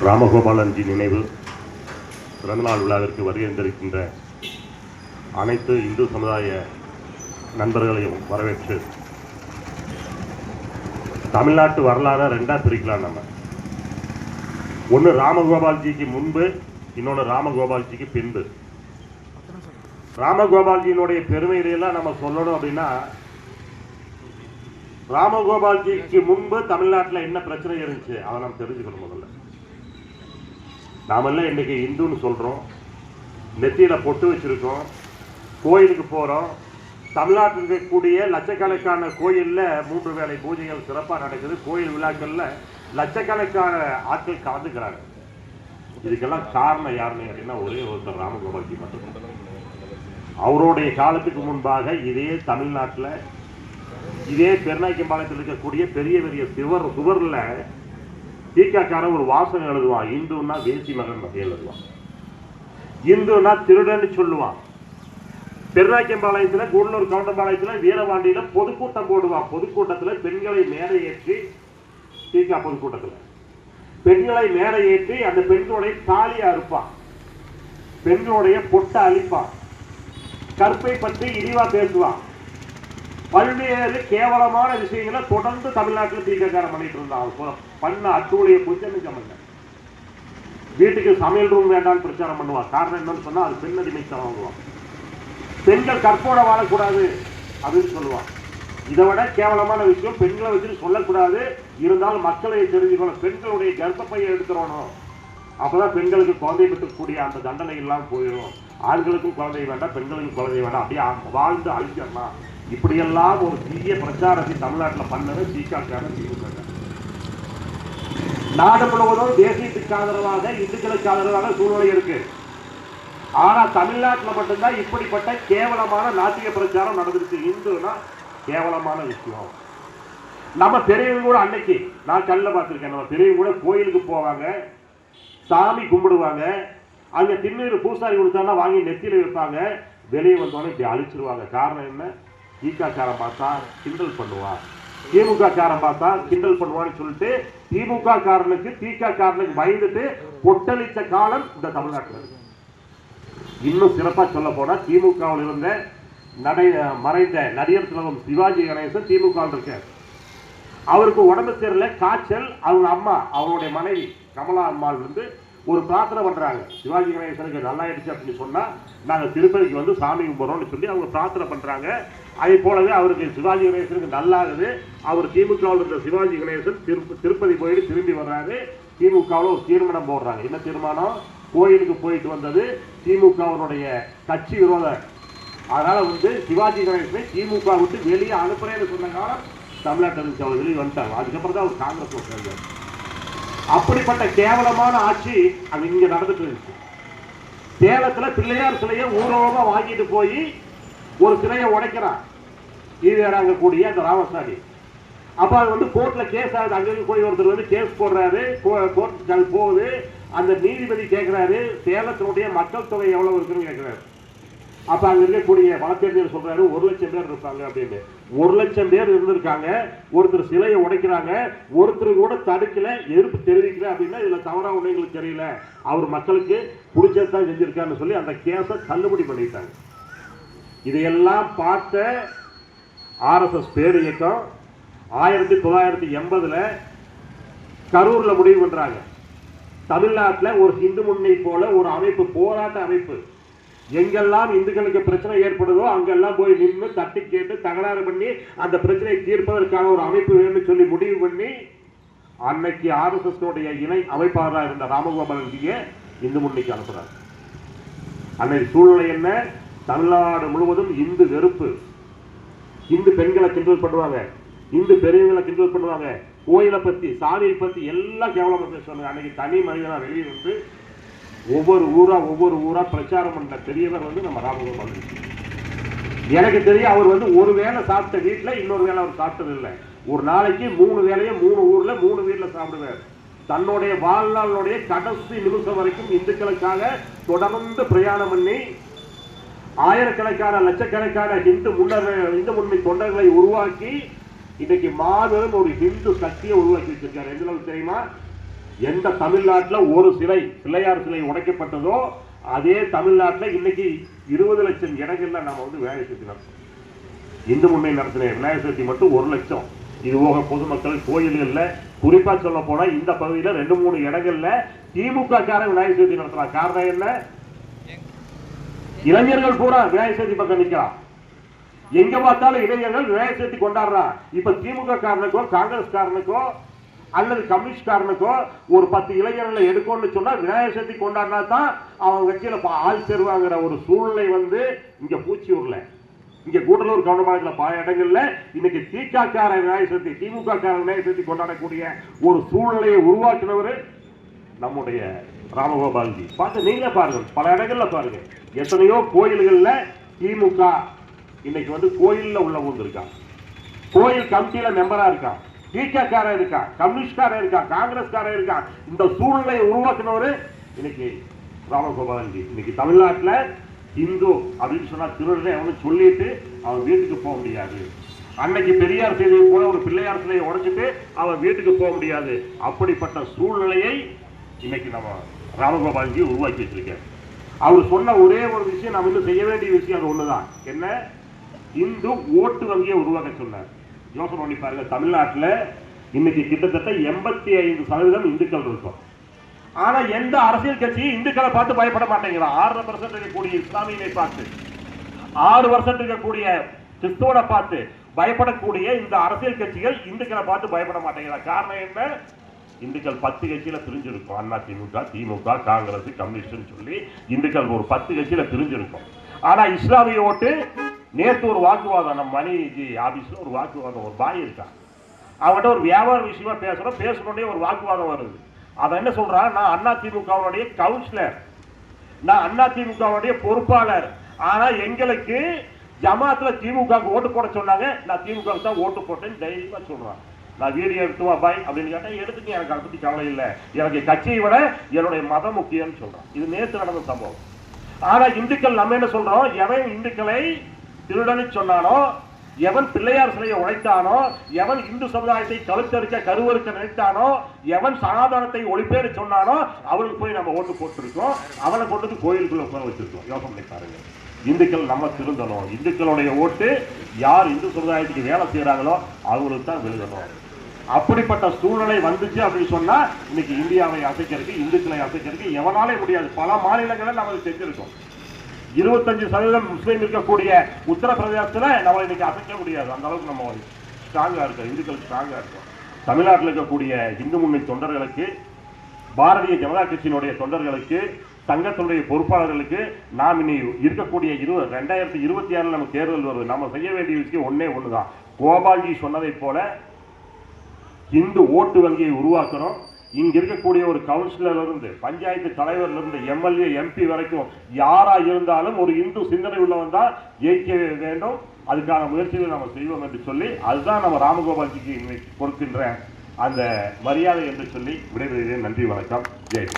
ராமகோபாலன்ஜி நினைவு பிறந்தநாள் விழாவிற்கு வருகின்றிருக்கின்ற அனைத்து இந்து சமுதாய நண்பர்களையும் வரவேற்று, தமிழ்நாட்டு வரலாறு ரெண்டா பிரிக்கலாம். நம்ம ஒன்று ராமகோபால்ஜிக்கு முன்பு, இன்னொன்று ராமகோபால்ஜிக்கு பின்பு. ராமகோபால்ஜியினுடைய பெருமையிலெல்லாம் நம்ம சொல்லணும் அப்படின்னா, ராமகோபால்ஜிக்கு முன்பு தமிழ்நாட்டில் என்ன பிரச்சனை இருந்துச்சு அதை நம்ம தெரிஞ்சுக்கணும். முதல்ல நாமெல்லாம் இன்னைக்கு இந்துன்னு சொல்றோம், நெத்தியில பொட்டு வச்சிருக்கோம், கோயிலுக்கு போறோம். தமிழ்நாட்டில் இருக்கக்கூடிய லட்சக்கணக்கான கோயிலில் 3 வேளை பூஜைகள் சிறப்பாக நடக்குது. கோயில் விழாக்கள்ல லட்சக்கணக்கான ஆட்கள் கலந்துக்கிறாங்க. இதுக்கெல்லாம் காரணம் யாருன்னு கேட்டீங்கன்னா, ஒரே ஒருத்தர் ராமகோபால்ஜி மட்டும். அவருடைய காலத்துக்கு முன்பாக இதே தமிழ்நாட்டில், இதே பெருநாய்க்கம்பாளையத்தில் இருக்கக்கூடிய பெரிய பெரிய சுவர்ல தீக்காக்காரன் ஒரு வாசகம் எழுதுவான். இந்துன்னா வேசி மகன் எழுதுவான், இந்துன்னா திருடன்னு சொல்லுவான். பெருநாய்க்கம்பாளையத்தில், கூடலூர் கவுண்டம்பாளையத்தில், வீரபாண்டியில பொதுக்கூட்டம் போடுவான். பொதுக்கூட்டத்தில் பெண்களை மேடை ஏற்றி, தீக்கா பொதுக்கூட்டத்தில் பெண்களை மேடை ஏற்றி அந்த பெண்களுடைய தாலியை அறுப்பான், பெண்களுடைய பொட்டை அழிப்பான், கற்பை பற்றி இழிவா பேசுவான். பல்வேறு கேவலமான விஷயங்களை தொடர்ந்து தமிழ்நாட்டில் தீக்காக்காரன் பண்ணிட்டு இருந்தான். பண்ண அட்டூழிய புத்தமிக்க வீட்டுக்கு சமையல் ரூம் வேண்டாம்னு பிரச்சாரம் பண்ணுவான். காரணம் என்னன்னு சொன்னா, அது பெண் அடிமைத்தனம் வாங்குவான். பெண்கள் கற்போட வாழக்கூடாது அப்படின்னு சொல்லுவான். இதை விட கேவலமான விஷயம் பெண்களை வச்சு சொல்லக்கூடாது. இருந்தாலும் மக்களை தெரிஞ்சுக்கணும், பெண்களுடைய கர்ப்பப்பையை எடுத்துடணும். அப்பதான் பெண்களுக்கு குழந்தை பெற்றக்கூடிய அந்த தண்டனை எல்லாம் போயிடும். ஆண்களுக்கும் குழந்தை வேண்டாம், பெண்களுக்கும் குழந்தை வேண்டாம், அப்படியே வாழ்ந்து அழிச்சிடலாம். இப்படியெல்லாம் ஒரு தீய பிரச்சாரத்தை தமிழ்நாட்டில் பண்ணது தீக்காக்காரன். நாடு முழுவதும் தேசியத்துக்கு ஆதரவாக, இந்துக்களுக்கு ஆதரவாக சூழ்நிலை இருக்கு. ஆனா தமிழ்நாட்டில் மட்டும்தான் இப்படிப்பட்ட கேவலமான நாட்டிய பிரச்சாரம் நடந்துருச்சு. இந்துனா கேவலமான விஷயம். நம்ம பெரியவங்க கூட, அன்னைக்கு நான் கல்ல பார்த்திருக்கேன், நம்ம பெரியவங்க கூட கோயிலுக்கு போவாங்க, சாமி கும்பிடுவாங்க. அங்க திண்ணீர் பூசாரி கொடுத்தாங்கன்னா வாங்கி நெத்தியில வைப்பாங்க. வெளியே வந்தோடனே இப்படி அழிச்சிருவாங்க. காரணம் என்ன? திகாக்காரன் பார்த்தா கிண்டல் பண்ணுவான், திமுக காரன் பார்த்தா கிண்டல் பண்ணுவான்னு சொல்லிட்டு திமுக காரனுக்கு, திக காரனுக்கு பயந்துட்டு பொட்டளித்த காலம் இந்த தமிழ்நாட்டில். இன்னும் சிறப்பா சொல்ல போனா, திமுகவில் இருந்த மறைந்த நடிகர் திலகம் சிவாஜி கணேசன் திமுகவில் இருக்கார். அவருக்கு உடம்பு தெரியல, காய்ச்சல். அவங்க அம்மா, அவருடைய மனைவி கமலா அம்மாள் வந்து ஒரு பிரார்த்தனை பண்றாங்க. சிவாஜி கணேசனுக்கு நல்லா ஆயிடுச்சு அப்படின்னு சொன்னா, நாங்க திருப்பதிக்கு வந்து சாமி கும்பிடுறோம்னு சொல்லி அவங்க பிரார்த்தனை பண்றாங்க. அதே போலவே அவருக்கு சிவாஜி கணேசனுக்கு நல்லாகுது. அவர் திமுகவில் இருந்த சிவாஜி கணேசன் திருப்பதி போயிட்டு திரும்பி வர்றாரு. திமுகவில் ஒரு தீர்மானம் போடுறாங்க. என்ன தீர்மானம்? கோயிலுக்கு போயிட்டு வந்தது திமுகவினுடைய கட்சி விரோதம். அதனால வந்து சிவாஜி கணேசனை திமுக விட்டு வெளியே அனுப்புறேன்னு சொன்ன காலம் தமிழ்நாட்டில் இருந்துச்சு. அவர் வெளியே வந்துட்டாங்க. அதுக்கப்புறம் தான் அவர் காங்கிரஸ் சேர்ந்தார். அப்படிப்பட்ட கேவலமான ஆட்சி அது இங்க நடந்துட்டு இருந்துச்சு. சேலத்துல பிள்ளையார் சிலையை ஊர்வலமா வாங்கிட்டு போய் ஒரு சிலையை உடைக்கிறான் ஈவேராங்க கூடிய அந்த ராமசாமி. அப்ப அது வந்து கோர்ட்ல கேஸ் ஆகுது. அங்கே போய் ஒருத்தர் வந்து கேஸ் போடுறாரு, கோர்ட் போகுது. அந்த நீதிபதி கேட்கிறாரு, சேலத்தினுடைய மக்கள் தொகை எவ்வளவு இருக்குன்னு கேட்கிறாரு. அப்ப அங்க இருக்கக்கூடிய வழக்கறிஞர் சொல்றாரு, 1 லட்சம் பேர் இருப்பாங்க அப்படின்னு. 1 லட்சம் பேர் இருந்திருக்காங்க. ஒருத்தர் சிலையை உடைக்கிறாங்க, ஒருத்தர் கூட தடுக்கல, எதிர்ப்பு தெரிவிக்கல அப்படின்னா இதுல தவறா ஒண்ணு எங்களுக்கு தெரியல, அவர் மக்களுக்கு பிடிச்சதான் செஞ்சிருக்காருன்னு சொல்லி அந்த கேஸை தள்ளுபடி பண்ணிட்டாங்க. இதையெல்லாம் பார்த்த RSS பேர் இயக்கம் 1980 கரூர்ல முடிவு பண்றாங்க, தமிழ்நாட்டில் ஒரு இந்து முன்னணி போல ஒரு அமைப்பு, போராட்ட அமைப்பு, எங்கெல்லாம் இந்துக்களுக்கு பிரச்சனை ஏற்படுதோ அங்கெல்லாம் போய் நின்று தட்டி கேட்டு தகராறு பண்ணி அந்த பிரச்சனையை தீர்ப்பதற்கான ஒரு அமைப்பு வேணும்னு சொல்லி முடிவு பண்ணி, அன்னைக்கு RSS இணை அமைப்பாளராக இருந்த ராமகோபாலன்ஜியை இந்து முன்னணிக்கு அனுப்புறாங்க. அன்னைக்கு சூழ்நிலை என்ன? தமிழ்நாடு முழுவதும் இந்து வெறுப்பு. இந்து பெண்களை கிண்டல் பண்ணுவாங்க, இந்து பெரியவங்களை கிண்டல் பண்ணுவாங்க, கோயிலை பத்தி, சாமியை பத்தி எல்லாம் கேவலமா பேசுவாங்க. அன்னைக்கு தனி மனிதனா வெளியே வந்து ஒவ்வொரு ஊரா பிரச்சாரம் பண்ண பெரியவர் வந்து நம்ம ராமகோபால். எனக்கு தெரியும், அவர் வந்து ஒரு வேளை சாப்பிட்ட வீட்டுல இன்னொரு வேளை அவர் சாப்பிட்டது இல்லை. ஒரு நாளைக்கு 3 வேளையும் 3 ஊர்ல 3 வீட்டுல சாப்பிடுவார். தன்னுடைய வாழ்நாளுடைய கடைசி நிமிஷம் வரைக்கும் இந்துக்களுக்காக தொடர்ந்து பிரயாணம் பண்ணி ஆயிரக்கணக்கான லட்சக்கணக்கான இந்து முன்னணி தொண்டர்களை உருவாக்கி இன்னைக்கு மாபெரும் ஒரு இந்து சக்தியை உருவாக்கி வச்சிருக்காரு. எந்த அளவுக்கு தெரியுமா? எந்த தமிழ்நாட்டில் ஒரு பிள்ளையார் சிலை உடைக்கப்பட்டதோ அதே தமிழ்நாட்டில் இன்னைக்கு 20 லட்சம் இடங்கள்ல நம்ம வந்து விநாயகர் சதுர்த்தி நடத்துறோம். இந்து முன்னணி நடத்தின விநாயகர் சதுர்த்தி மட்டும் 1 லட்சம். இது போக பொதுமக்கள் கோயில்கள்ல குறிப்பா சொல்ல போனா இந்த பகுதியில் 2-3 இடங்கள்ல திமுக கார விநாயகர் சதுர்த்தி நடத்துறாங்க. காரணம் என்ன? இளைஞர்கள் பூரா விநாயகர் சதுர்த்தி பக்கம் நிற்கிறான். எங்க பார்த்தாலும் இளைஞர்கள் விநாயகர் சதுர்த்தி கொண்டாடுறான். இப்ப திமுக காரனுக்கோ காங்கிரஸ் காரனுக்கோ அல்லது கம்யூனிஸ்ட் காரனுக்கோ ஒரு 10 இளைஞர்களை எடுக்கணும்னு சொன்னா விநாயகர் சதுர்த்தி கொண்டாடினா தான் அவங்க கட்சியில ஆள் சேருவாங்கிற ஒரு சூழ்நிலை வந்து இங்க பூச்சியூர்ல, இங்க கூடலூர் கவுண்டமானத்துல பல இடங்கள்ல இன்னைக்கு திக கார விநாயகர் சதுர்த்தி, திமுக கார விநாயகர் சதுர்த்தி கொண்டாடக்கூடிய ஒரு சூழ்நிலையை உருவாக்கினவர் நம்முடைய ராமகோபால்ஜி. பார்த்து நீங்களே பாருங்க, பல இடங்கள்ல பாருங்க, எத்தனையோ கோயில்கள்ல திமுக இன்னைக்கு வந்து கோயில்ல உள்ள ஊர்ந்திருக்கான், கோயில் கமிட்டியில மெம்பரா இருக்கான், திகாரன் இருக்கா, கம்யூனிஸ்ட்காரன் இருக்கா, காங்கிரஸ்காரன் இருக்கா. இந்த சூழ்நிலையை உருவாக்குனவரு இன்னைக்கு ராமகோபாலன்ஜி. இன்னைக்கு தமிழ்நாட்டில் இந்து அப்படின்னு சொன்னா திருடனை அவனு சொல்லிட்டு அவன் வீட்டுக்கு போக முடியாது. அன்னைக்கு பெரியார் செய்தியை போல ஒரு பிள்ளையார் சிலையை உடைச்சிட்டு அவன் வீட்டுக்கு போக முடியாது. அப்படிப்பட்ட சூழ்நிலையை இன்னைக்கு நம்ம ராமகோபாலன்ஜி உருவாக்கி வச்சிருக்காரு. அவர் சொன்ன ஒரே ஒரு விஷயம், நம்ம இன்னும் செய்ய வேண்டிய விஷயம் அது ஒண்ணுதான். என்ன? இந்து ஓட்டு வங்கியை உருவாக்க சொன்னார். யோசனை பண்ணி பாருங்க, தமிழ்நாட்டில் இன்னைக்கு கிட்டத்தட்ட 85% இந்துக்கள் இருக்கும். ஆனா எந்த அரசியல் கட்சி இந்துக்களை பார்த்து பயப்பட மாட்டேங்கிறான். 6% இருக்கக்கூடிய இஸ்லாமியை பார்த்து, 6% இருக்கக்கூடிய கிறிஸ்துவனை பார்த்து பயப்படக்கூடிய இந்த அரசியல் கட்சிகள் இந்துக்களை பார்த்து பயப்பட மாட்டேங்கிறான். காரணம் என்ன? இந்துக்கள் 10 கட்சியில பிரிஞ்சிருக்கும். அண்ணா திமுக, திமுக, காங்கிரஸ், கம்யூனிஸ்ட் சொல்லி இந்துக்கள் ஒரு 10 கட்சியில பிரிஞ்சிருக்கும். ஆனா இஸ்லாமிய ஓட்டு, நேற்று ஒரு வாக்குவாதம், நம்ம மணிஜி ஆபீஸ்ல ஒரு வாக்குவாதம், ஒரு பாய் இருக்கான், அவன்கிட்ட ஒரு வியாபார விஷயமா பேசணுன்னே ஒரு வாக்குவாதம் வருது. அவன் என்ன சொல்றான்? நான் அண்ணா திமுகவுடைய கவுன்சிலர், நான் அண்ணா திமுகவுடைய பொறுப்பாளர், ஆனா எங்களுக்கு ஜமாத்துல திமுக ஓட்டு போட சொன்னாங்க, நான் திமுக தான் ஓட்டு போட்டேன்னு தைரியமா சொல்றான். நான் வீடியோ எடுத்துவா பாய் அப்படின்னு கேட்டா எடுத்துட்டு எனக்கு அதை பத்தி கவலை இல்லை, எனக்கு கட்சியை விட என்னுடைய மதம் முக்கியம்னு சொல்றான். இது நேற்று நடந்த சம்பவம். ஆனா இந்துக்கள் நம்ம என்ன சொல்றோம்? எவன் இந்துக்களை திருடனு சொன்னானோ, எவன் பிள்ளையார் சிலையை உழைத்தானோ, எவன் இந்து சமுதாயத்தை கழுத்தறுக்க கருவறுக்க நினைத்தானோ, எவன் சனாதனத்தை ஒழிப்பேன்னு சொன்னானோ அவனுக்கு போய் நம்ம ஓட்டு போட்டுருக்கோம். அவனை கொண்டு கோயிலுக்குள்ள உட்கார வச்சிருக்கோம். யோசனை பண்ணி பாருங்க. இந்துக்கள் நம்ம திருந்தணும். இந்துக்களுடைய ஓட்டு யார் இந்து சமுதாயத்துக்கு வேலை செய்யறாங்களோ அவங்களுக்கு தான் விழுகணும். அப்படிப்பட்ட சூழ்நிலை வந்துச்சு அப்படின்னு சொன்னா இன்னைக்கு இந்தியாவை அசைக்கிறதுக்கு, இந்துக்களை அசைக்கிறதுக்கு எவனாலே முடியாது. பல மாநிலங்களை நம்ம செஞ்சிருக்கோம். 25% முஸ்லீம் இருக்கக்கூடிய உத்தரப்பிரதேசத்துல நம்ம இன்னைக்கு அசைக்க முடியாது. அந்த அளவுக்கு நம்ம ஸ்ட்ராங்கா இருக்கோம், இந்துக்கள் ஸ்ட்ராங்கா இருக்கும். தமிழ்நாட்டில் இருக்கக்கூடிய இந்து முன்னணி தொண்டர்களுக்கு, பாரதிய ஜனதா கட்சியினுடைய தொண்டர்களுக்கு, சங்கத்தினுடைய பொறுப்பாளர்களுக்கு நாம் இனி இருக்கக்கூடிய 2026 நம்ம தேர்தல் வருது. நம்ம செய்ய வேண்டிய விஷயம் ஒண்ணுதான். கோபால்ஜி சொன்னதை போல இந்து ஓட்டு வங்கியை உருவாக்கணும். இங்க இருக்கக்கூடிய ஒரு கவுன்சிலர் இருந்து பஞ்சாயத்து தலைவர்ல இருந்து எம்எல்ஏ எம்பி வரைக்கும் யாரா இருந்தாலும் ஒரு இந்து சிந்தனை உள்ளவன் தான் ஜெயிக்க வேண்டும். அதுக்கான முயற்சிகளை நம்ம செய்வோம் என்று சொல்லி, அதுதான் நம்ம ராமகோபால்ஜிக்கு இன்னைக்கு கொடுக்கின்ற அந்த மரியாதை என்று சொல்லி விடைபெறுகிறேன். நன்றி, வணக்கம், ஜெய்.